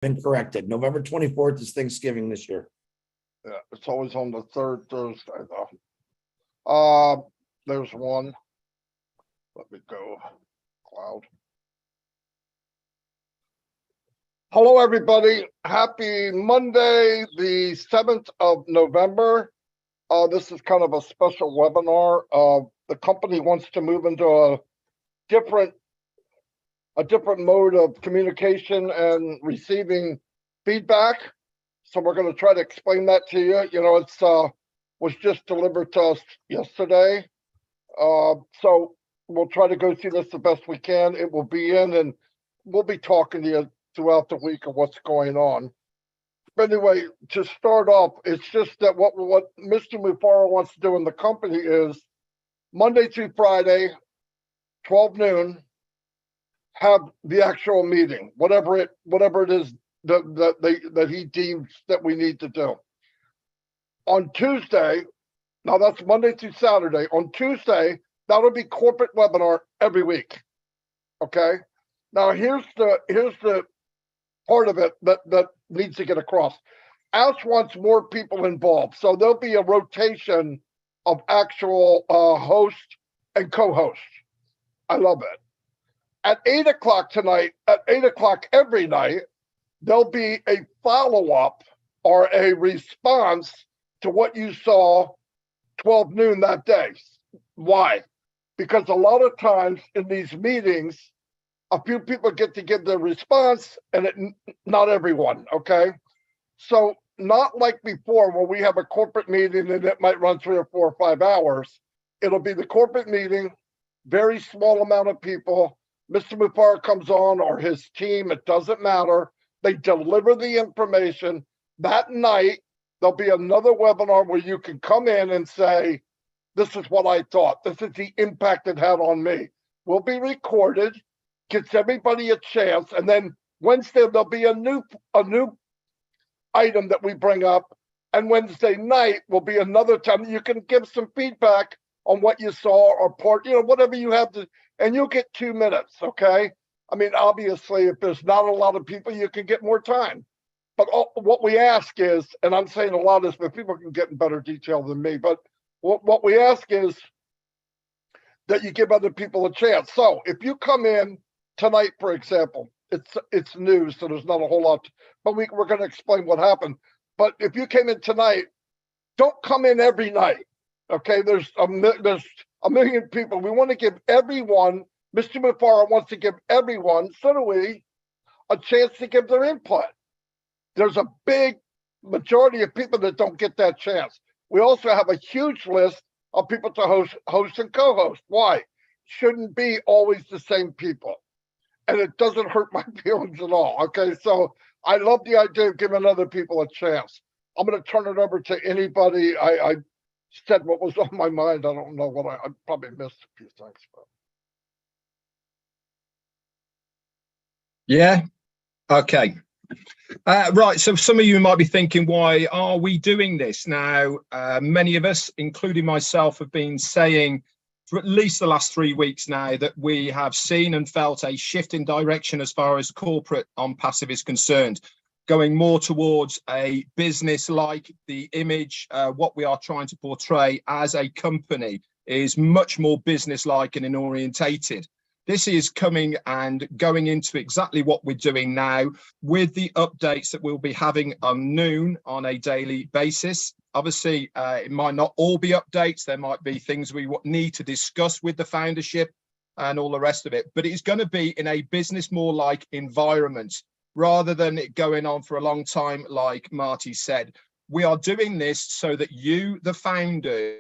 Been corrected. November 24th is Thanksgiving this year. Yeah, it's always on the third Thursday though. There's one. Let me go. Cloud. Hello, everybody. Happy Monday, the 7th of November. This is kind of a special webinar. The company wants to move into a different mode of communication and receiving feedback. So we're going to try to explain that to you. You know, it's was just delivered to us yesterday. So we'll try to go through this the best we can. It will be in, and we'll be talking to you throughout the week of what's going on. But anyway, to start off, it's just that what Mr. Mufara wants to do in the company is Monday through Friday, 12 noon, have the actual meeting, whatever it is that he deems that we need to do. On Tuesday, now that's Monday through Saturday. On Tuesday, that'll be corporate webinar every week. Okay. Now here's the part of it that needs to get across. Ash wants more people involved, so there'll be a rotation of actual host and co-host. I love it. At 8 o'clock tonight, at 8 o'clock every night, there'll be a follow-up or a response to what you saw 12 noon that day. Why? Because a lot of times in these meetings, a few people get to give their response and not everyone, okay? So not like before where we have a corporate meeting and it might run 3 or 4 or 5 hours. It'll be the corporate meeting, very small amount of people. Mr. Mufara comes on or his team, it doesn't matter. They deliver the information. That night, there'll be another webinar where you can come in and say, this is what I thought. This is the impact it had on me. Will be recorded, gives everybody a chance. And then Wednesday, there'll be a new item that we bring up. And Wednesday night will be another time you can give some feedback on what you saw or part, you know, whatever you have to, and you'll get 2 minutes, okay? I mean, obviously, if there's not a lot of people, you can get more time. But what we ask is, and I'm saying a lot of this, but people can get in better detail than me, but what we ask is that you give other people a chance. So if you come in tonight, for example, it's news, so there's not a whole lot, but we're going to explain what happened. But if you came in tonight, don't come in every night, okay? There's a million people. We want to give everyone, Mr. Mufara wants to give everyone, so do we, a chance to give their input. There's a big majority of people that don't get that chance. We also have a huge list of people to host and co-host. Why? Shouldn't be always the same people. And it doesn't hurt my feelings at all. Okay, so I love the idea of giving other people a chance. I'm going to turn it over to anybody. I said what was on my mind. I don't know what I probably missed a few things. But. Yeah. Okay. Right, so some of you might be thinking, why are we doing this now? Many of us, including myself, have been saying for at least the last 3 weeks now that we have seen and felt a shift in direction as far as corporate on passive is concerned, going more towards a business like the image. What we are trying to portray as a company is much more business like and orientated. This is coming and going into exactly what we're doing now with the updates that we'll be having on noon on a daily basis. Obviously, it might not all be updates. There might be things we need to discuss with the foundership and all the rest of it. But it's going to be in a business more like environment rather than it going on for a long time, like Marty said. We are doing this so that you, the founder,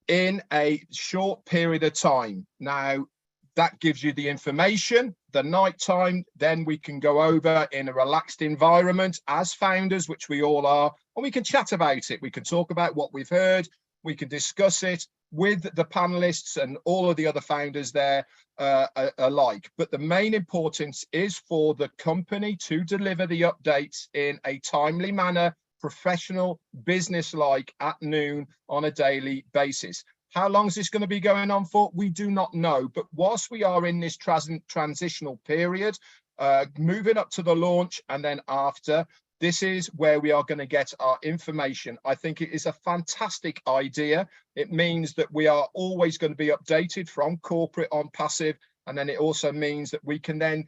in a short period of time. Now, that gives you the information, the night time, then we can go over in a relaxed environment as founders, which we all are, and we can chat about it. We can talk about what we've heard. We can discuss it with the panelists and all of the other founders there alike. But the main importance is for the company to deliver the updates in a timely manner, professional, business-like at noon on a daily basis. How long is this going to be going on for? We do not know. But whilst we are in this transitional period, moving up to the launch and then after, this is where we are going to get our information. I think it is a fantastic idea. It means that we are always going to be updated from corporate on passive. And then it also means that we can then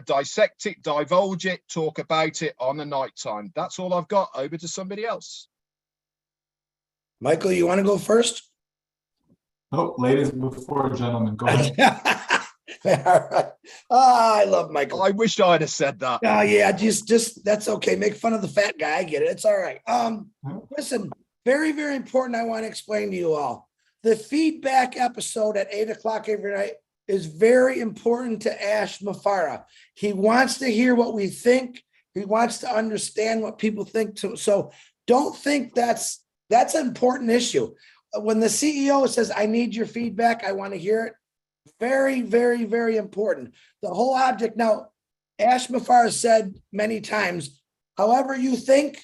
dissect it, divulge it, talk about it on the night time. That's all I've got. Over to somebody else. Michael, you want to go first? Oh, ladies before gentlemen, go ahead. All right. Oh, I love Michael. I wish I'd have said that. Oh yeah, just that's okay. Make fun of the fat guy. I get it. It's all right. Listen, very, very important. I want to explain to you all. The feedback episode at 8 o'clock every night is very important to Ash Mafara. He wants to hear what we think. He wants to understand what people think too. So don't think that's an important issue. When the CEO says, I need your feedback, I want to hear it. Very, very, very important. The whole object. Now, Ash Mafar said many times, however you think,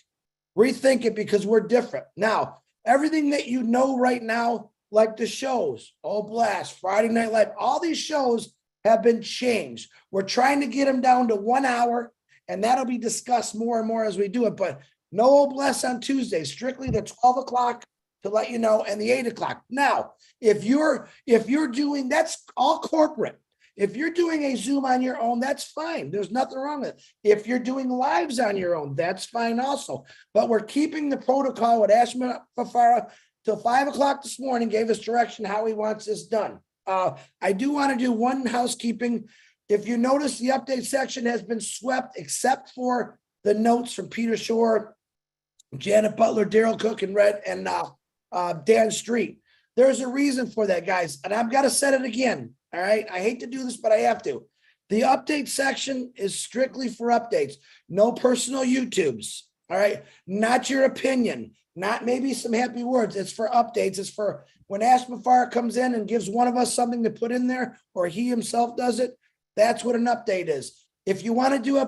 rethink it because we're different. Now, everything that you know right now, like the shows, Oh Blast, Friday Night Live, all these shows have been changed. We're trying to get them down to 1 hour, and that'll be discussed more and more as we do it. But no Oh Blast on Tuesday, strictly the 12 o'clock to let you know, and the 8 o'clock. Now, if you're doing, that's all corporate. If you're doing a Zoom on your own, that's fine. There's nothing wrong with it. If you're doing lives on your own, that's fine also. But we're keeping the protocol with Ash Mafara till 5 o'clock this morning, gave us direction how he wants this done. I do want to do one housekeeping. If you notice, the update section has been swept except for the notes from Peter Shore, Janet Butler, Daryl Cook, and Dan Street. There's a reason for that, guys. And I've got to set it again. All right. I hate to do this, but I have to. The update section is strictly for updates. No personal YouTubes. All right. Not your opinion. Not maybe some happy words. It's for updates. It's for when Ash Mafar comes in and gives one of us something to put in there, or he himself does it. That's what an update is. If you want to do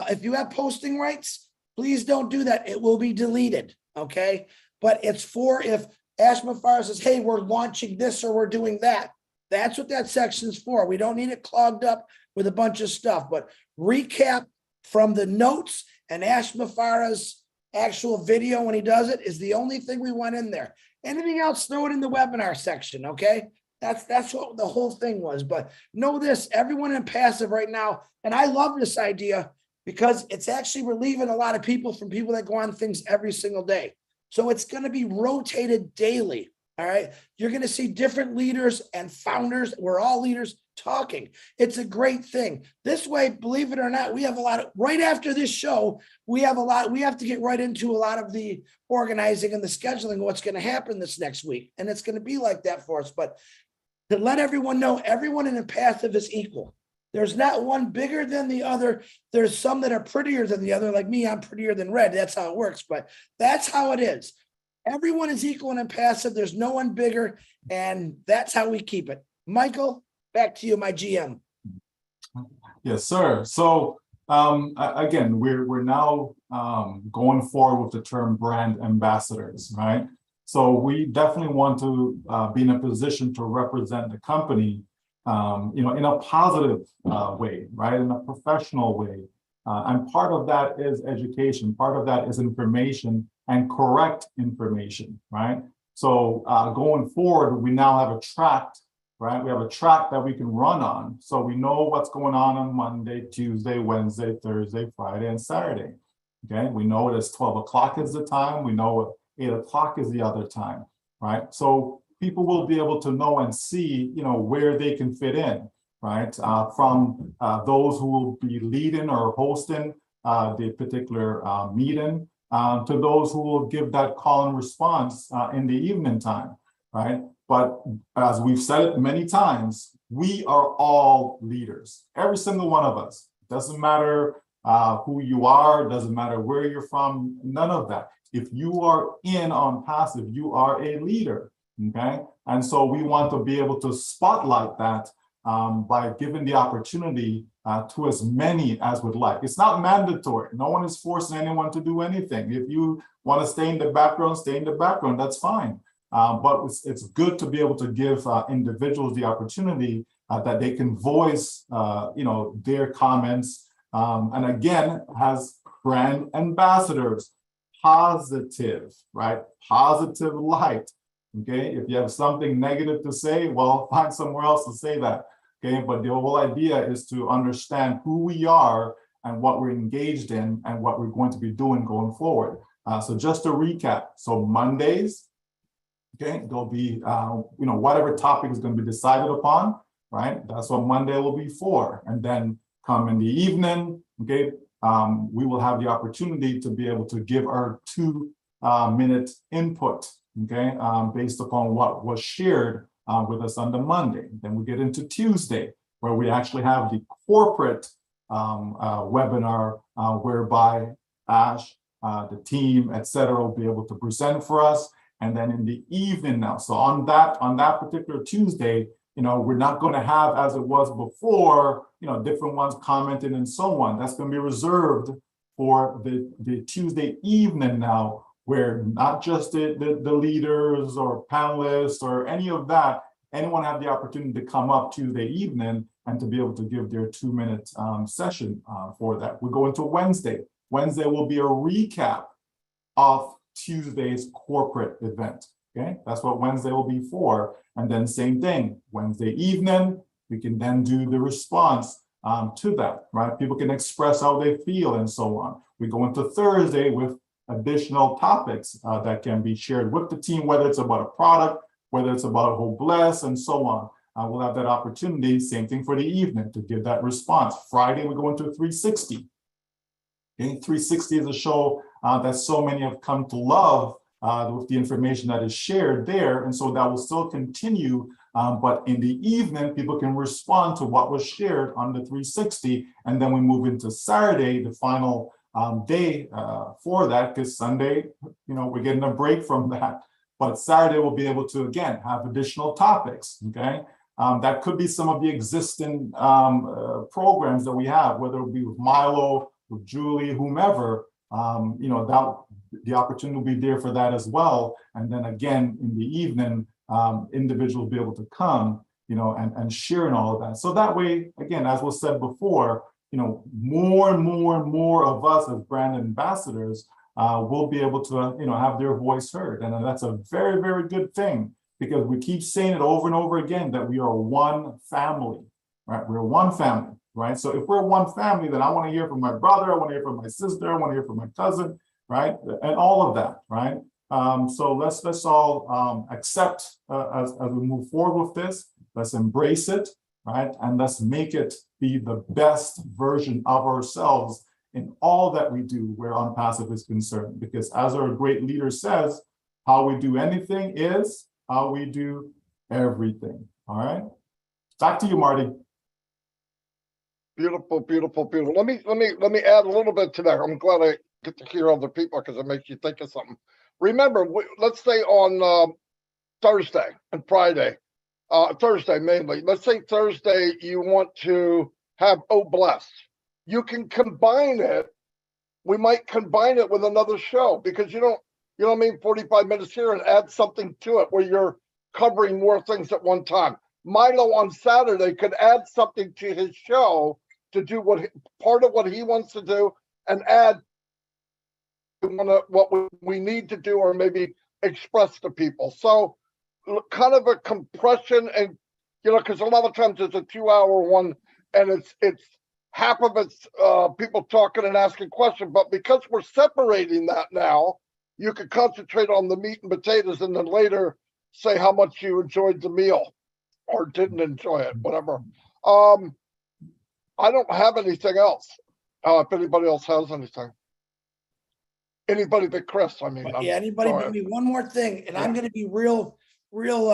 if you have posting rights, please don't do that. It will be deleted. Okay. But it's for if Ash Mafar says, hey, we're launching this or we're doing that. That's what that section's for. We don't need it clogged up with a bunch of stuff. But recap from the notes and Ash Mafara's actual video when he does it is the only thing we want in there. Anything else, throw it in the webinar section, okay? That's what the whole thing was. But know this, everyone in passive right now, and I love this idea because it's actually relieving a lot of people from people that go on things every single day. So it's going to be rotated daily. All right. You're going to see different leaders and founders. We're all leaders talking. It's a great thing. This way, believe it or not, we have a lot of, right after this show, we have to get right into a lot of the organizing and the scheduling of what's going to happen this next week. And it's going to be like that for us. But to let everyone know, everyone in a passive is equal. There's not one bigger than the other. There's some that are prettier than the other. Like me, I'm prettier than red. That's how it works. But that's how it is. Everyone is equal and passive. There's no one bigger. And that's how we keep it. Michael, back to you, my GM. Yes, sir. So again, we're now going forward with the term brand ambassadors, right? So we definitely want to be in a position to represent the company in a positive way, right? In a professional way. And part of that is education. Part of that is information and correct information, right? So going forward, we now have a track, right? We have a track that we can run on. So we know what's going on Monday, Tuesday, Wednesday, Thursday, Friday, and Saturday. Okay, we know it is 12 o'clock is the time. We know 8 o'clock is the other time, right? So people will be able to know and see, where they can fit in, right? From those who will be leading or hosting the particular meeting to those who will give that call and response in the evening time, right? But as we've said it many times, we are all leaders, every single one of us. Doesn't matter who you are, doesn't matter where you're from, none of that. If you are in on passive, you are a leader. Okay, and so we want to be able to spotlight that by giving the opportunity to as many as would like. It's not mandatory. No one is forcing anyone to do anything. If you want to stay in the background, stay in the background. That's fine. But it's good to be able to give individuals the opportunity that they can voice, their comments. And again, as brand ambassadors, positive, right? Positive light. Okay, if you have something negative to say, well, find somewhere else to say that. Okay, but the whole idea is to understand who we are and what we're engaged in and what we're going to be doing going forward. So just to recap, so Mondays, okay, there'll be, whatever topic is going to be decided upon, right? That's what Monday will be for. And then come in the evening, okay, we will have the opportunity to be able to give our 2-minute input, okay, based upon what was shared with us on the Monday. Then we get into Tuesday, where we actually have the corporate webinar, whereby Ash, the team, etc., will be able to present for us. And then in the evening now, so on that particular Tuesday, we're not going to have, as it was before, different ones commenting and so on. That's going to be reserved for the Tuesday evening now, where not just the leaders or panelists or any of that, anyone have the opportunity to come up Tuesday evening and to be able to give their 2-minute session for that. We go into Wednesday. Wednesday will be a recap of Tuesday's corporate event. Okay, that's what Wednesday will be for. And then same thing, Wednesday evening, we can then do the response to that, right? People can express how they feel and so on. We go into Thursday with additional topics that can be shared with the team, whether it's about a product, whether it's about a whole bless and so on. We'll have that opportunity, same thing for the evening, to give that response. Friday, we go into 360. Okay, 360 is a show that so many have come to love with the information that is shared there. And so that will still continue. But in the evening, people can respond to what was shared on the 360. And then we move into Saturday, the final day for that, because Sunday, we're getting a break from that. But Saturday we'll be able to, again, have additional topics, okay? That could be some of the existing programs that we have, whether it be with Milo, with Julie, whomever, that the opportunity will be there for that as well. And then again, in the evening, individuals will be able to come, and share and all of that. So that way, again, as was said before, more and more and more of us as brand ambassadors will be able to, have their voice heard. And that's a very, very good thing, because we keep saying it over and over again that we are one family, right? We're one family, right? So if we're one family, then I want to hear from my brother, I want to hear from my sister, I want to hear from my cousin, right? And all of that, right? So let's all accept as we move forward with this. Let's embrace it, right? And let's make it be the best version of ourselves in all that we do where Unpassive is concerned. Because as our great leader says, how we do anything is how we do everything. All right. Back to you, Marty. Beautiful, beautiful, beautiful. Let me add a little bit to that. I'm glad I get to hear other people, because it makes you think of something. Remember, let's say on Thursday and Friday, Thursday mainly. Let's say Thursday you want to have Oh Bless. You can combine it. We might combine it with another show, because you know what I mean, 45 minutes here, and add something to it where you're covering more things at one time. Milo on Saturday could add something to his show to do part of what he wants to do, and add what we need to do, or maybe express to people. So kind of a compression, and because a lot of times it's a 2-hour one, and it's half of it's people talking and asking questions. But because we're separating that now, you can concentrate on the meat and potatoes, and then later say how much you enjoyed the meal or didn't enjoy it, whatever. I don't have anything else. If anybody else has anything. Anybody but Chris, I mean. Yeah, anybody but me. One more thing, and I'm going to be real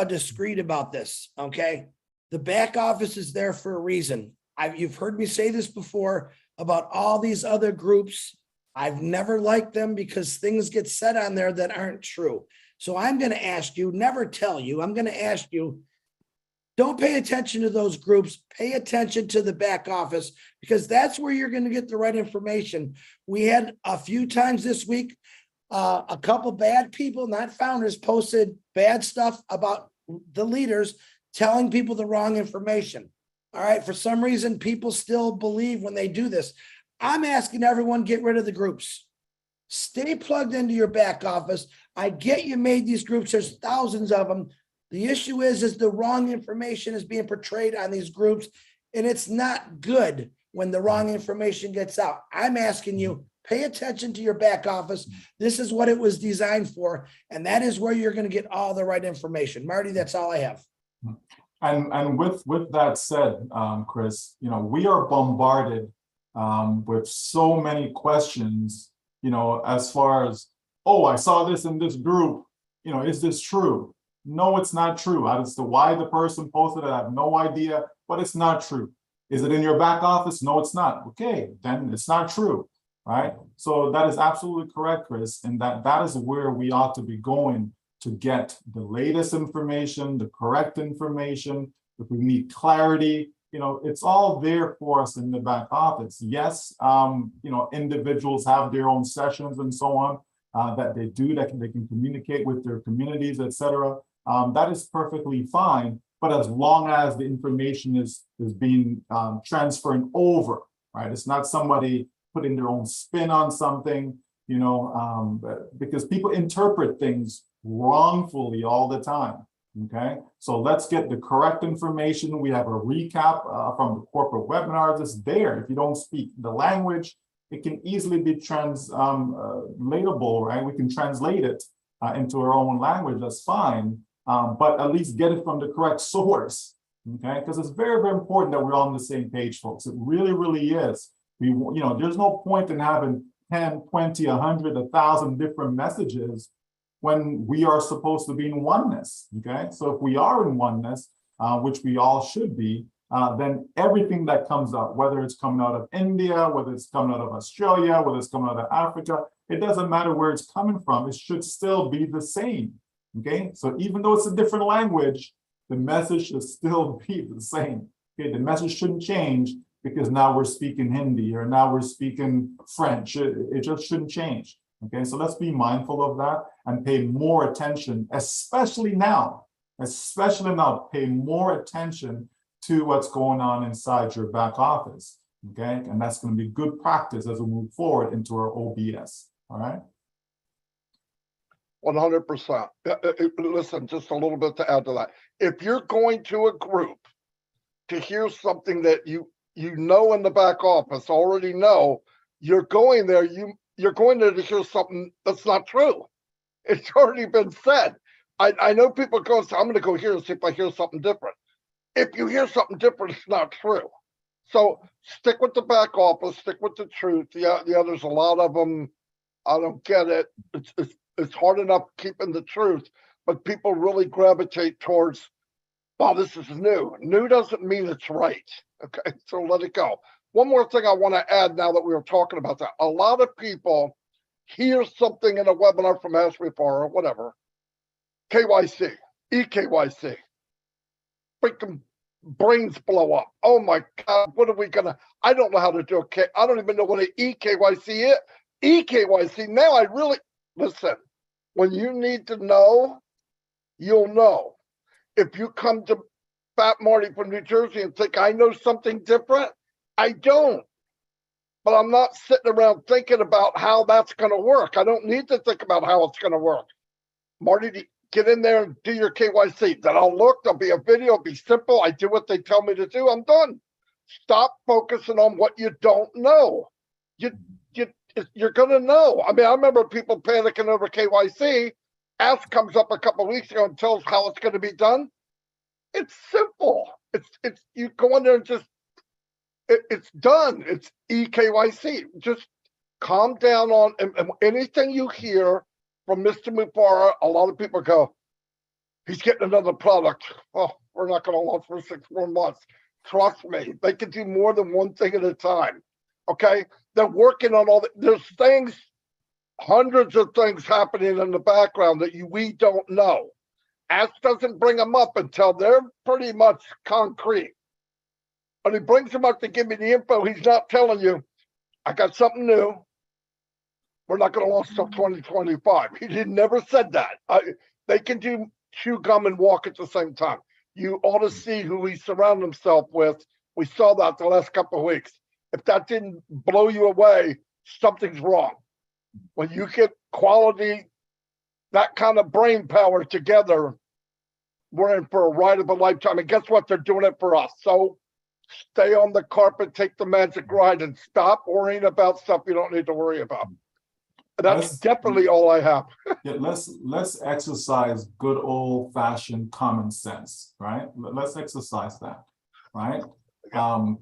discreet about this, okay? The back office is there for a reason. You've heard me say this before about all these other groups. I've never liked them because things get said on there that aren't true. So I'm going to ask you, never tell you, I'm going to ask you, don't pay attention to those groups. Pay attention to the back office, because that's where you're going to get the right information. We had a few times this week A couple bad people, not founders, posted bad stuff about the leaders, telling people the wrong information. All right. For some reason, people still believe when they do this. I'm asking everyone, get rid of the groups. Stay plugged into your back office. I get you made these groups. There's thousands of them. The issue is the wrong information is being portrayed on these groups, and it's not good when the wrong information gets out. I'm asking you, pay attention to your back office. This is what it was designed for, and that is where you're going to get all the right information. Marty, that's all I have. And with that said, Chris, we are bombarded with so many questions, as far as, oh, I saw this in this group, is this true? No, it's not true. As to why the person posted it, I have no idea, but it's not true. Is it in your back office? No, it's not. Okay, then it's not true, right? So that is absolutely correct, Chris, and that is where we ought to be going to get the latest information, the correct information. If we need clarity, it's all there for us in the back office. Yes, individuals have their own sessions and so on that they do, that they can communicate with their communities, etc. That is perfectly fine, but as long as the information is being transferred over, right? It's not somebody putting their own spin on something, because people interpret things wrongfully all the time. Okay, so let's get the correct information. We have a recap from the corporate webinars. It's there. If you don't speak the language, it can easily be translatable, right? We can translate it into our own language. That's fine, but at least get it from the correct source. Okay, because it's very, very important that we're all on the same page, folks. It really, really is. There's no point in having 10, 20, 100, 1,000 different messages when we are supposed to be in oneness. Okay, so if we are in oneness, which we all should be, then everything that comes out, whether it's coming out of India, whether it's coming out of Australia, whether it's coming out of Africa, it doesn't matter where it's coming from, it should still be the same. Okay, so even though it's a different language, the message should still be the same. Okay, the message shouldn't change because now we're speaking Hindi or now we're speaking French. It just shouldn't change. Okay, so let's be mindful of that and pay more attention, especially now, pay more attention to what's going on inside your back office. Okay, and that's going to be good practice as we move forward into our OBS. All right. 100%. Listen, just a little bit to add to that. If you're going to a group to hear something that you know in the back office, already know, you're going there, you're going there to hear something that's not true. It's already been said. I know people go, so I'm going to go here and see if I hear something different. If you hear something different, it's not true. So stick with the back office, stick with the truth. Yeah, there's a lot of them. I don't get it. It's hard enough keeping the truth, but people really gravitate towards, wow, this is new. New doesn't mean it's right. Okay, so let it go. One more thing I want to add now that we were talking about that. A lot of people hear something in a webinar from ASREPAR or whatever, KYC, EKYC, freaking brains blow up. Oh my God, what are we gonna, I don't know how to do a I don't even know what an EKYC is. EKYC, now I really, listen, when you need to know, you'll know. If you come to Fat Marty from New Jersey and think I know something different, I don't. But I'm not sitting around thinking about how that's going to work. I don't need to think about how it's going to work. Marty, get in there and do your KYC. Then I'll look, there'll be a video, it'll be simple. I do what they tell me to do, I'm done. Stop focusing on what you don't know. You're going to know. I mean, I remember people panicking over KYC. Ask comes up a couple of weeks ago and tells how it's going to be done. It's simple. It's you go in there and just, it's done. It's EKYC. Just calm down on and anything you hear from Mr. Mufara. A lot of people go, he's getting another product. Oh, we're not going to launch for 6 more months. Trust me, they can do more than one thing at a time. Okay, they're working on all there's things, hundreds of things happening in the background that we don't know. Ask doesn't bring them up until they're pretty much concrete. But he brings them up to give me the info. He's not telling you, I got something new. we're not going to launch till 2025. He never said that. They can chew gum and walk at the same time. You ought to see who he surrounded himself with. We saw that the last couple of weeks. If that didn't blow you away, something's wrong. When you get quality, that kind of brain power together, we're in for a ride of a lifetime. And guess what? They're doing it for us. So stay on the carpet, take the magic ride, and stop worrying about stuff you don't need to worry about. That's definitely all I have. Yeah, let's exercise good old-fashioned common sense, right? Let's exercise that, right?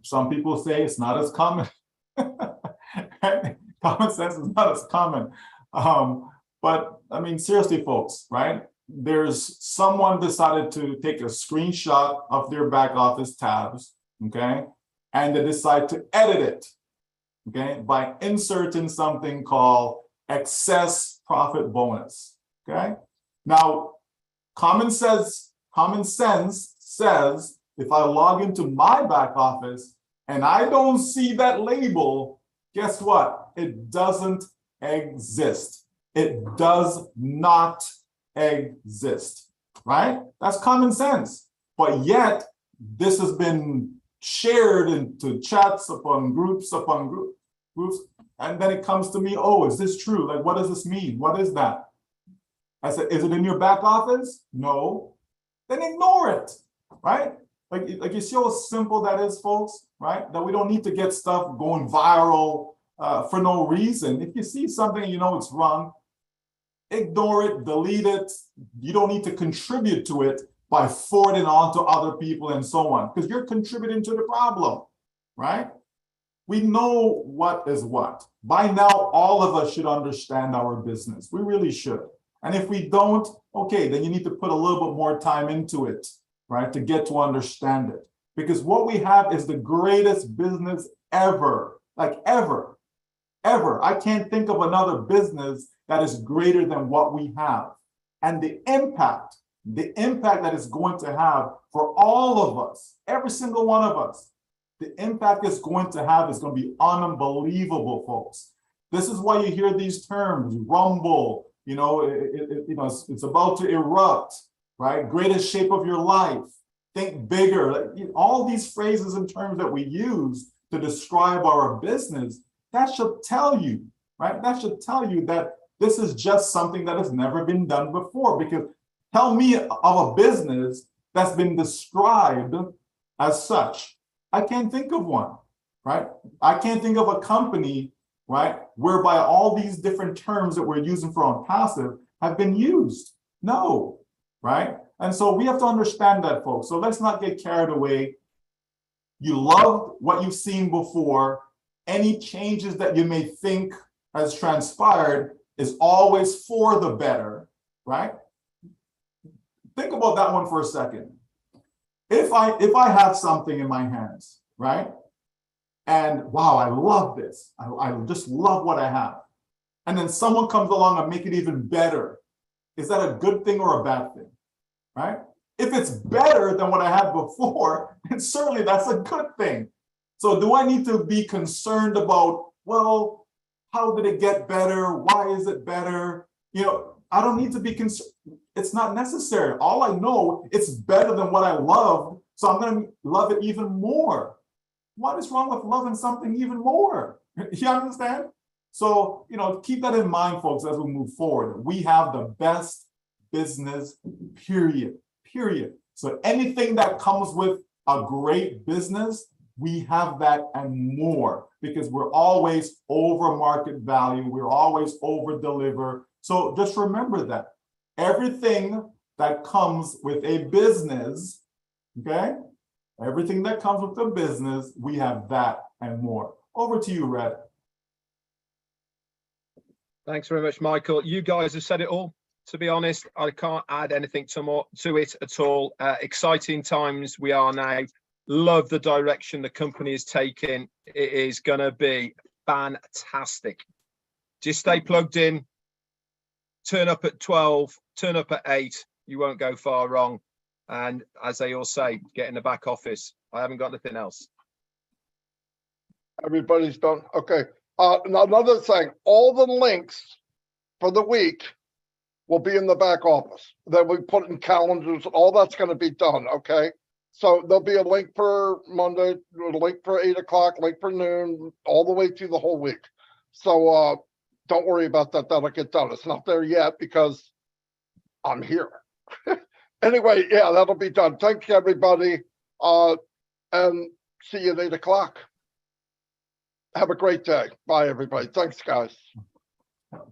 Some people say it's not as common. Common sense is not as common. But I mean, seriously, folks, right? There's someone decided to take a screenshot of their back office tabs, okay? And they decide to edit it, okay? By inserting something called excess profit bonus, okay? Now, common sense says if I log into my back office and I don't see that label, guess what? It doesn't exist. It does not exist, right? That's common sense. But yet, this has been shared into chats upon groups, and then it comes to me, oh, is this true? Like, what does this mean? What is that? I said, is it in your back office? No. Then ignore it, right? Like you see how simple that is, folks, right? That we don't need to get stuff going viral for no reason. If you see something and you know it's wrong, ignore it, delete it. You don't need to contribute to it by forwarding on to other people and so on, because you're contributing to the problem, right? We know what is what. By now, all of us should understand our business. We really should. And if we don't, okay, then you need to put a little bit more time into it, right, to get to understand it. Because what we have is the greatest business ever, like ever. I can't think of another business that is greater than what we have. And the impact that it's going to have for all of us, every single one of us, the impact it's going to have is going to be unbelievable, folks. This is why you hear these terms, rumble, it's about to erupt, right? Greatest shape of your life, think bigger. All these phrases and terms that we use to describe our business, that should tell you, right? That should tell you that this is just something that has never been done before. Because tell me of a business that's been described as such. I can't think of one, right? I can't think of a company, right, whereby all these different terms that we're using for on passive have been used. No, right? And so we have to understand that, folks. So let's not get carried away. You love what you've seen before. Any changes that you may think has transpired is always for the better, right? Think about that one for a second. If I have something in my hands, right? And wow, I love this. I just love what I have. And then someone comes along and make it even better. Is that a good thing or a bad thing, right? If it's better than what I had before, then certainly that's a good thing. So do I need to be concerned about, well, how did it get better? Why is it better? I don't need to be concerned. It's not necessary. All I know, it's better than what I loved, so I'm going to love it even more. What is wrong with loving something even more? You understand? So, keep that in mind, folks, as we move forward. We have the best business, period. So anything that comes with a great business, we have that and more, because we're always over market value. We're always over deliver. So just remember that everything that comes with a business, okay? Everything that comes with a business, we have that and more. Over to you, Red. Thanks very much, Michael. You guys have said it all. To be honest, I can't add anything to it at all. Exciting times we are now. Love the direction the company is taking. It is going to be fantastic. Just stay plugged in. Turn up at 12, turn up at 8. You won't go far wrong. And as they all say, get in the back office. I haven't got anything else. Everybody's done. Okay. And another thing, all the links for the week will be in the back office. Then we put in calendars, all that's gonna be done, okay? So there'll be a link for Monday, a link for 8 o'clock, link for noon, all the way through the whole week. So don't worry about that, that'll get done. It's not there yet because I'm here. Anyway, yeah, that'll be done. Thanks, everybody. And see you at 8 o'clock. Have a great day. Bye, everybody. Thanks, guys.